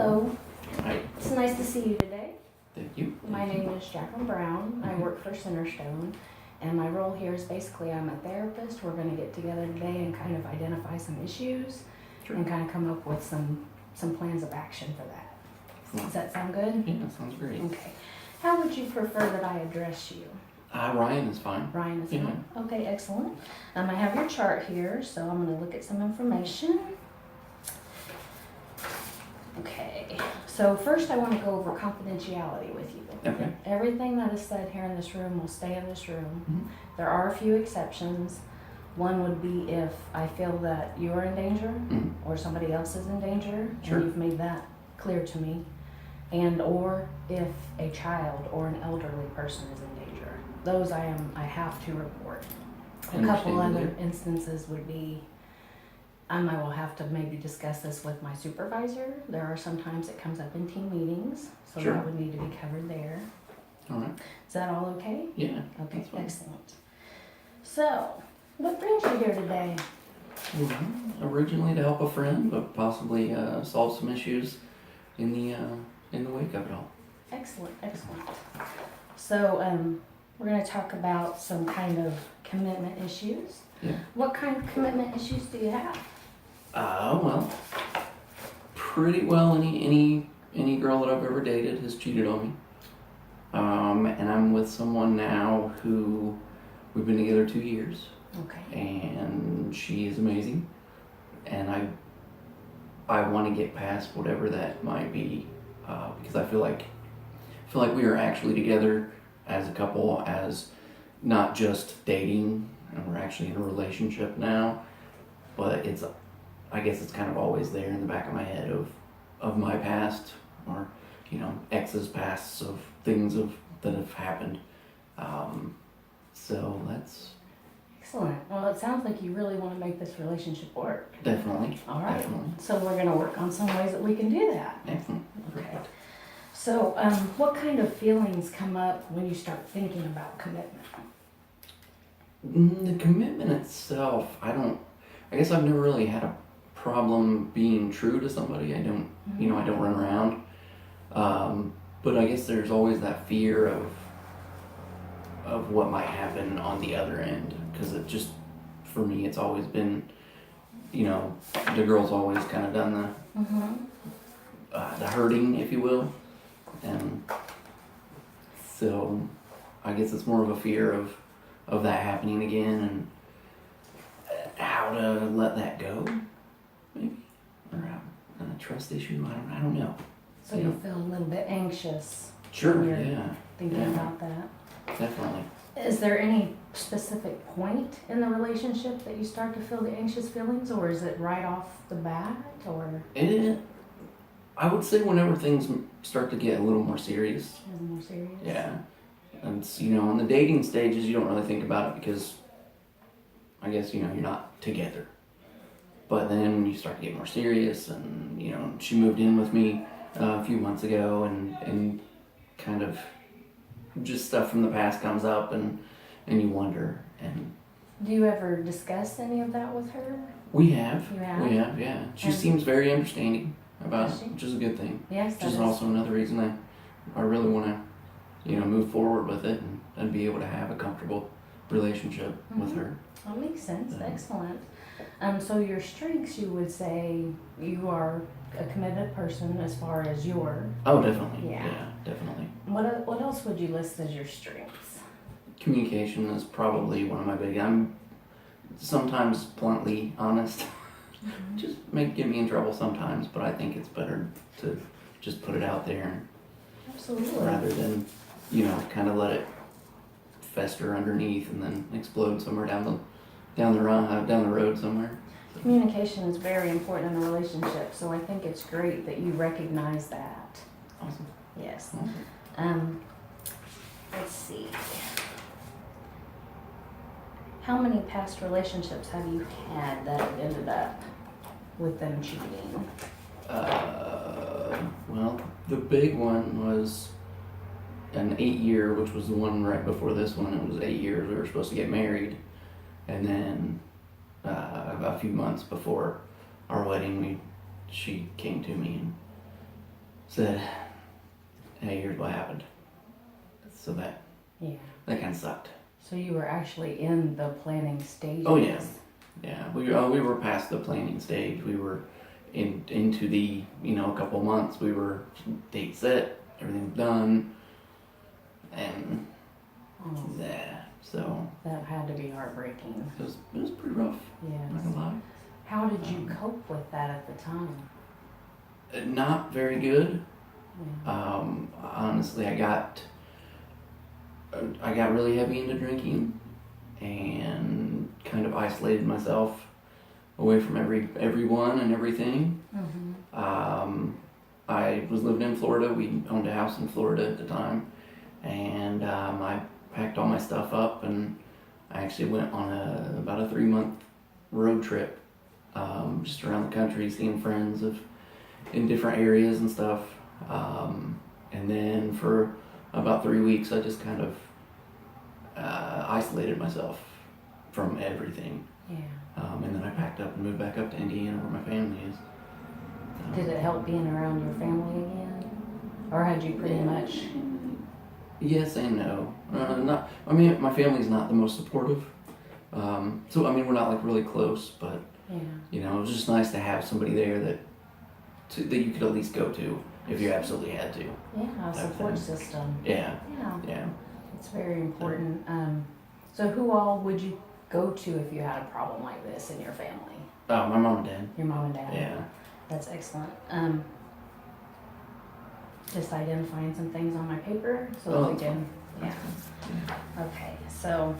Hello. Hi. It's nice to see you today. Thank you. My name is Jaclyn Brown. I work for Centerstone, and my role here is basically I'm a therapist. We're going to get together today and kind of identify some issues and kind of come up with some plans of action for that. Does that sound good? Yeah, that sounds great. Okay. How would you prefer that I address you? Ryan is fine. Ryan is fine? Okay, excellent. I have your chart here, so I'm going to look at some information. Okay, so first I want to go over confidentiality with you. Okay. Everything that is said here in this room will stay in this room. Mm-hmm. There are a few exceptions. One would be if I feel that you are in danger or somebody else is in danger, Sure. and you've made that clear to me, and or if a child or an elderly person is in danger. Those I have to report. A couple other instances would be I will have to maybe discuss this with my supervisor. There are sometimes it comes up in team meetings, so Sure. that would need to be covered there. All right. Is that all okay? Yeah. Okay, excellent. So, what brings you here today? Well, originally to help a friend, but possibly solve some issues in the wake of it all. Excellent, excellent. So, we're going to talk about some kind of commitment issues. Yeah. What kind of commitment issues do you have? Well, pretty well any girl that I've ever dated has cheated on me. And I'm with someone now who we've been together 2 years. Okay. And she is amazing. And I want to get past whatever that might be, because I feel like we are actually together as a couple, as not just dating, and we're actually in a relationship now. But I guess it's kind of always there in the back of my head of my past, or ex's pasts of things that have happened. So that's Excellent. Well, it sounds like you really want to make this relationship work. definitely. All right. Definitely. So we're going to work on some ways that we can do that. Excellent. Okay. So, what kind of feelings come up when you start thinking about commitment? The commitment itself, I guess I've never really had a problem being true to somebody. I don't run around. But I guess there's always that fear of what might happen on the other end. Because it just, for me, it's always been, the girl's always kind of done the hurting, if you will. And so I guess it's more of a fear of that happening again, and how to let that go, maybe, or a trust issue. I don't know. So you'll feel a little bit anxious. Sure. When you're Yeah. thinking about that. Definitely. Is there any specific point in the relationship that you start to feel the anxious feelings, or is it right off the bat, or? I would say whenever things start to get a little more serious. Is it more serious? Yeah. And in the dating stages, you don't really think about it because I guess, you're not together. But then when you start to get more serious, and, she moved in with me a few months ago, and kind of just stuff from the past comes up, and you wonder. And Do you ever discuss any of that with her? we have. You have? We have, yeah. She And- seems very understanding about Does she? it, which is a good thing. Yes, Which that is is. also another reason I really want to, move forward with it and be able to have a comfortable relationship with her. That makes sense. Yeah. Excellent. So your strengths, you would say you are a committed person as far as your. Oh, definitely. Yeah. Yeah, definitely. What else would you list as your strengths? Communication is probably one of my I'm sometimes bluntly honest. Just get me in trouble sometimes, but I think it's better to just put it out there Absolutely. rather than, kind of let it fester underneath and then explode somewhere down the road somewhere. Communication is very important in a relationship, so I think it's great that you recognize that. Awesome. Yes. Awesome. Let's see. How many past relationships have you had that have ended up with them cheating? Well, the big one was an 8-year, which was the one right before this one. It was 8 years. We were supposed to get married, and then a few months before our wedding, she came to me said, hey, here's what happened. So that Yeah. kind of sucked. So you were actually in the planning stages. Oh, yeah. Yeah, we were past the planning stage. We were into the, a couple months. We were date set, everything's done, and Oh, yeah, so that had to be heartbreaking. it was pretty rough. Yes. Not gonna lie. How did you cope with that at the time? Not very good. Yeah. Honestly, I got really heavy into drinking and kind of isolated myself away from everyone and everything. Mm-hmm. I was living in Florida. We owned a house in Florida at the time, and I packed all my stuff up, and I actually went on about a 3-month road trip, just around the country, seeing friends in different areas and stuff. And then for about 3 weeks, I just kind of isolated myself from everything. Yeah. And then I packed up and moved back up to Indiana where my family is. Did it help being around your family again? Or had you pretty much... Yes and no. My family's not the most supportive. So, we're not like really close, but, Yeah. it was just nice to have somebody there that you could at least go to if you absolutely had to. Yeah, a support system. Yeah. Yeah. Yeah. It's very important. So who all would you go to if you had a problem like this in your family? Oh, my mom and dad. Your mom and dad? Yeah. That's excellent. Just identifying some things on my paper so that we can, yeah. Okay, so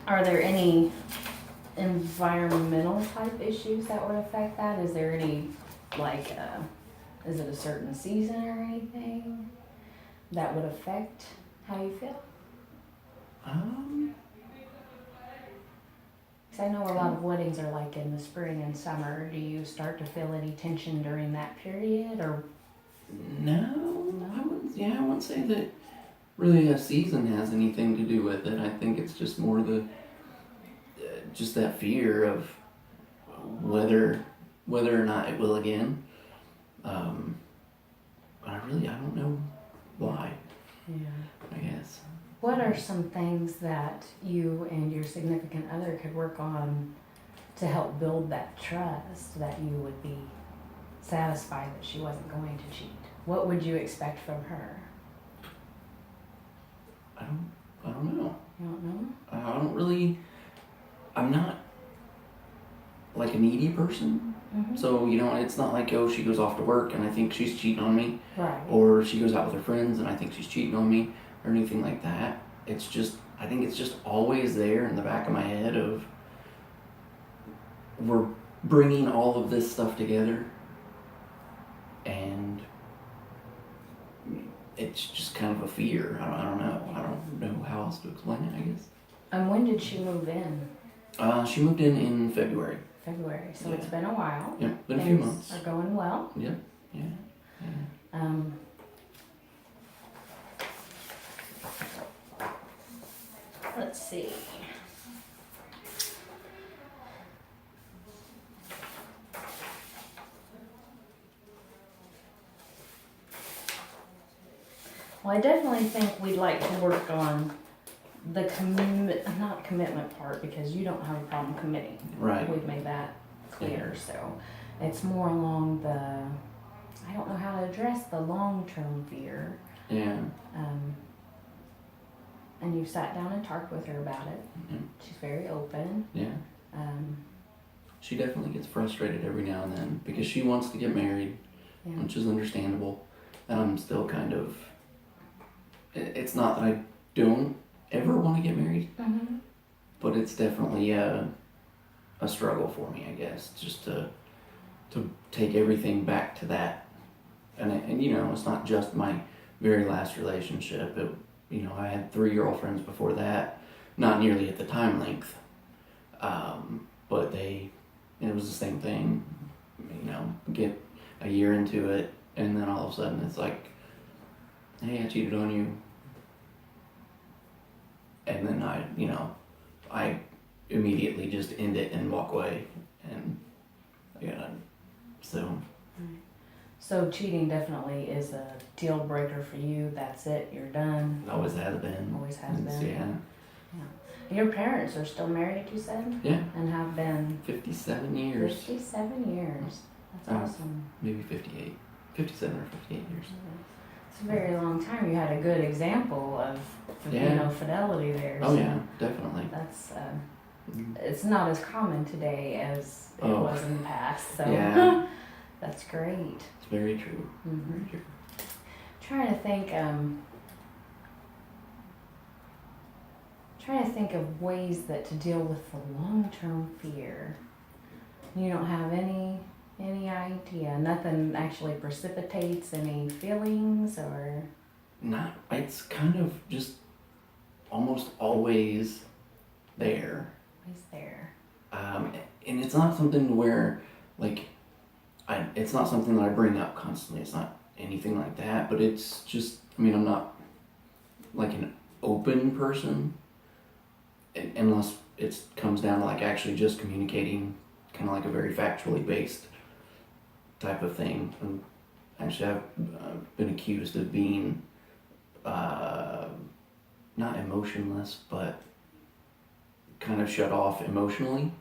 are there any environmental type issues that would affect that? Is there any, is it a certain season or anything that would affect how you feel? Because I know a lot of weddings are like in the spring and summer. Do you start to feel any tension during that period, or? No, I wouldn't say that really a season has anything to do with it. I think it's just more just that fear of whether or not it will again. But I don't know why. Yeah. I guess. What are some things that you and your significant other could work on to help build that trust that you would be satisfied that she wasn't going to cheat? What would you expect from her? I don't know. You don't know? I'm not like a needy person. Mm-hmm. So, it's not like, oh, she goes off to work and I think she's cheating on me. Right. Or she goes out with her friends and I think she's cheating on me or anything like that. I think it's just always there in the back of my head of we're bringing all of this stuff together and it's just kind of a fear. I don't know. I don't know how else to explain it, I guess. And when did she move in? She moved in February. February, so Yeah. It's been a while. Yeah, been a few Things months. are going well. Yeah. Let's see. Well, I definitely think we'd like to work on the not commitment part, because you don't have a problem committing. Right. We've made that clear, so it's more along I don't know how to address the long-term fear. Yeah. And you sat down and talked with her about it. Yeah. She's very open. Yeah. She definitely gets frustrated every now and then because she wants to get married, Yeah. which is understandable. And I'm still kind of, it's not that I don't ever want to get married, Mm-hmm. but it's definitely a struggle for me, I guess, just to take everything back to that. And it's not just my very last relationship. I had 3 girlfriends before that, not nearly at the time length, but it was the same thing. Get a year into it, and then all of a sudden it's like, hey, I cheated on you. And then I immediately just end it and walk away, and I gotta So So cheating definitely is a deal breaker for you. That's it. You're done. it always has been. Always has It's- been. Yeah. Your parents are still married, you said? Yeah. And have been 57 years. 57 years. That's Oh. awesome. Maybe 58. 57 or 58 years. It's a very long time. You had a good example of, Yeah. fidelity there. Oh so yeah, definitely. That's, Mhm. it's not as common today as it Oh. was in the past. So Yeah. that's great. It's very true. Mm-hmm. Very true. Trying to think, of ways that to deal with the long-term fear. You don't have any idea. Nothing actually precipitates any feelings or. It's kind of just almost always there. Always there. And it's not something where, like, it's not something that I bring up constantly. It's not anything like that, but it's just, I'm not like an open person unless it comes down to like actually just communicating, kind of like a very factually based type of thing. And actually, I've been accused of being not emotionless, but kind of shut off emotionally.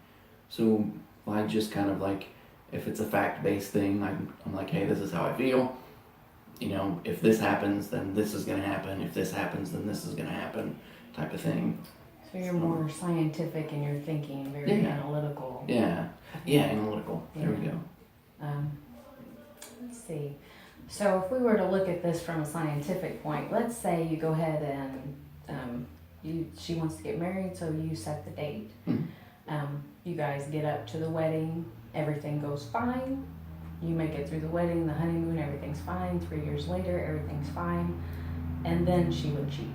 So I just kind of like, if it's a fact-based thing, I'm like, hey, this is how I feel. If this happens, then this is going to happen. If this happens, then this is going to happen, type of thing. So you're more scientific in your thinking, very analytical. Yeah, analytical. There we go. Let's see. So if we were to look at this from a scientific point, let's say you go ahead and she wants to get married, so you set the date. Mm-hmm. You guys get up to the wedding, everything goes fine. You make it through the wedding, the honeymoon, everything's fine. 3 years later, everything's fine. And then she would cheat.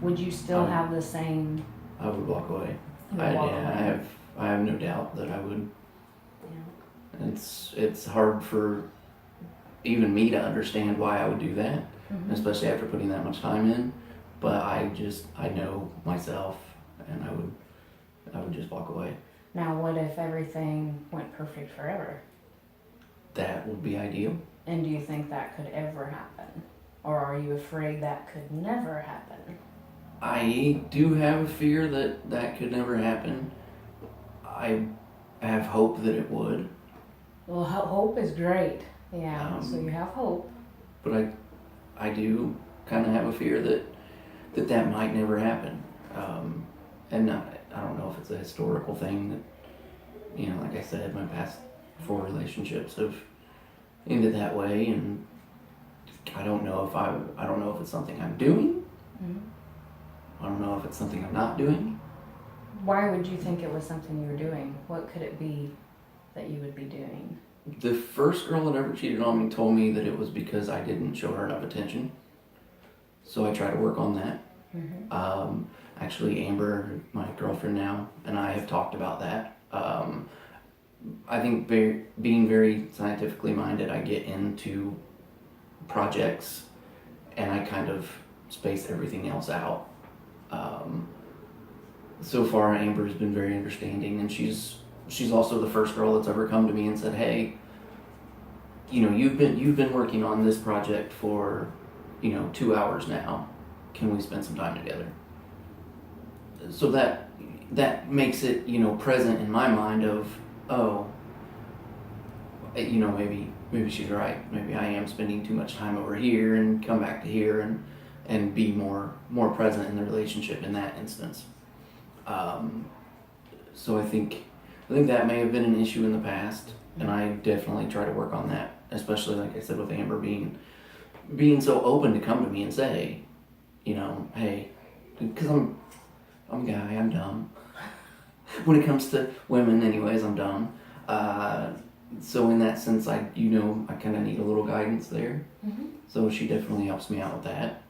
Would you still have the same? I would walk away. You would walk away. I have no doubt that I would. Yeah. It's hard for even me to understand why I would do that, Mm-hmm. especially after putting that much time in. But I know myself, and I would just walk away. Now, what if everything went perfect forever? That would be ideal. And do you think that could ever happen? Or are you afraid that could never happen? I do have a fear that could never happen. I have hope that it would. Well, hope is great. Yeah, so you have hope. But I do kind of have a fear that might never happen. And I don't know if it's a historical thing that, like I said, my past 4 relationships have ended that way, and I don't know if it's something I'm doing. Mm-hmm. I don't know if it's something I'm not doing. Why would you think it was something you were doing? What could it be that you would be doing? The first girl that ever cheated on me told me that it was because I didn't show her enough attention. So I try to work on that. Mm-hmm. Actually, Amber, my girlfriend now, and I have talked about that. I think being very scientifically minded, I get into projects and I kind of space everything else out. So far, Amber's been very understanding, and she's also the first girl that's ever come to me and said, "Hey, you've been working on this project for 2 hours now. Can we spend some time together?" So that makes it present in my mind of, oh, maybe she's right. Maybe I am spending too much time over here, and come back to here and be more present in the relationship in that instance. So I think that may have been an issue in the past, and I definitely try to work on that, especially like I said with Amber being so open to come to me and say, hey, because I'm a guy, I'm dumb. When it comes to women, anyways, I'm dumb. So in that sense, I kind of need a little guidance there. Mm-hmm. So she definitely helps me out with that,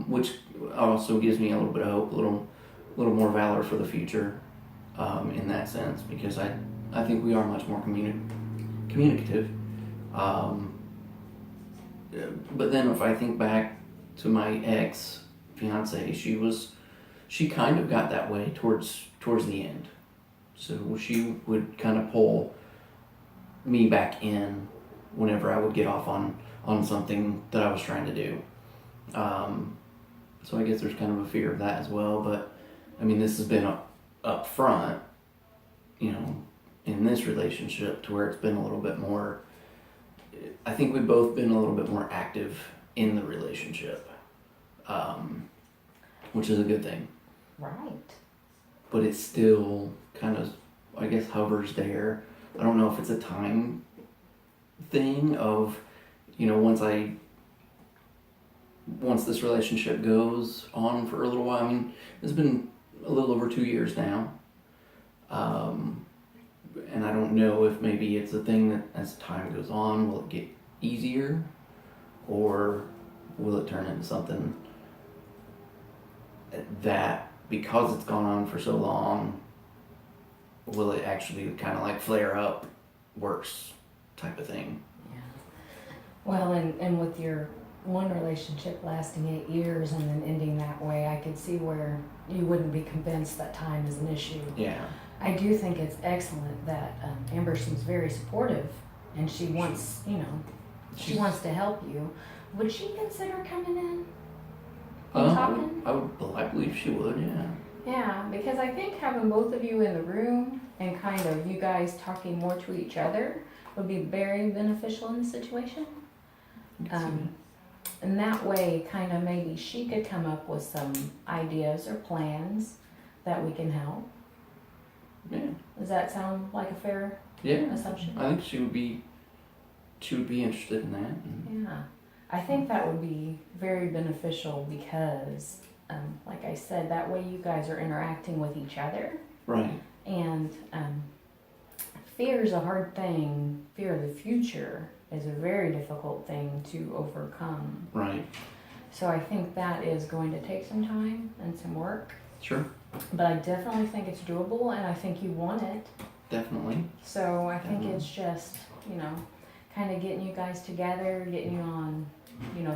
which also gives me a little bit of hope, a little more valor for the future, in that sense, because I think we are much more communicative. But then if I think back to my ex-fiance, she kind of got that way towards the end. So she would kind of pull me back in whenever I would get off on something that I was trying to do. So I guess there's kind of a fear of that as well. But I mean, this has been up front, in this relationship to where it's been a little bit more. I think we've both been a little bit more active in the relationship, which is a good thing. Right. But it still kind of, I guess, hovers there. I don't know if it's a time thing of, once this relationship goes on for a little while. I mean, it's been a little over 2 years now. And I don't know if maybe it's a thing that as time goes on, will it get easier? Or will it turn into something that, because it's gone on for so long, will it actually kind of like flare up worse type of thing? Yeah. Well, and with your one relationship lasting 8 years and then ending that way, I could see where you wouldn't be convinced that time is an issue. Yeah. I do think it's excellent that Amber seems very supportive, and she wants, she wants to help you. Would she consider coming in and talking? I believe she would, yeah. Yeah, because I think having both of you in the room and kind of you guys talking more to each other would be very beneficial in the situation. And that way, kind of maybe she could come up with some ideas or plans that we can help. Yeah. Does that sound like a fair assumption? I think she would be interested in that. Yeah. I think that would be very beneficial because, like I said, that way you guys are interacting with each other. Right. And fear is a hard thing. Fear of the future is a very difficult thing to overcome. Right. So I think that is going to take some time and some work. Sure. But I definitely think it's doable, and I think you want it. Definitely. So I think it's just, kind of getting you guys together, getting you on,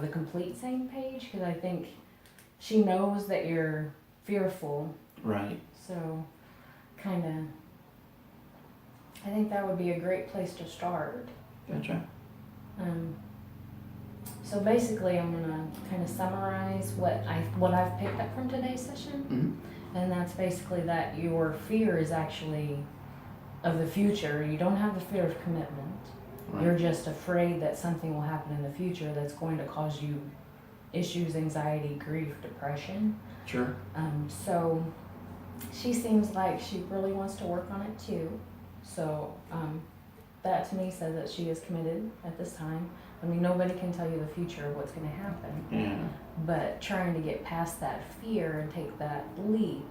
the complete same page, because I think she knows that you're fearful. Right. So kind of, I think that would be a great place to start. Gotcha. So basically, I'm gonna kind of summarize what I've picked up from today's session. Mm-hmm. And that's basically that your fear is actually of the future. You don't have the fear of commitment. Right. You're just afraid that something will happen in the future that's going to cause you issues, anxiety, grief, depression. Sure. So she seems like she really wants to work on it too. So that to me says that she is committed at this time. I mean, nobody can tell you the future of what's going to happen. Yeah. But trying to get past that fear and take that leap,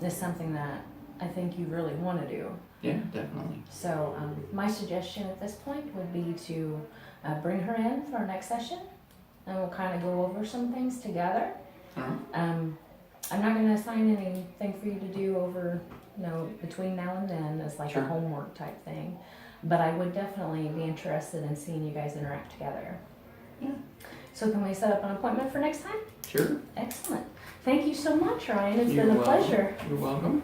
is something that I think you really want to do. Yeah, definitely. So my suggestion at this point would be to bring her in for our next session, and we'll kind of go over some things together. Uh-huh. I'm not going to assign anything for you to do over, between now and then as like Sure. a homework type thing. But I would definitely be interested in seeing you guys interact together. Yeah. So can we set up an appointment for next time? Sure. Excellent. Thank you so much, Ryan. It's You're been a welcome. pleasure. You're welcome.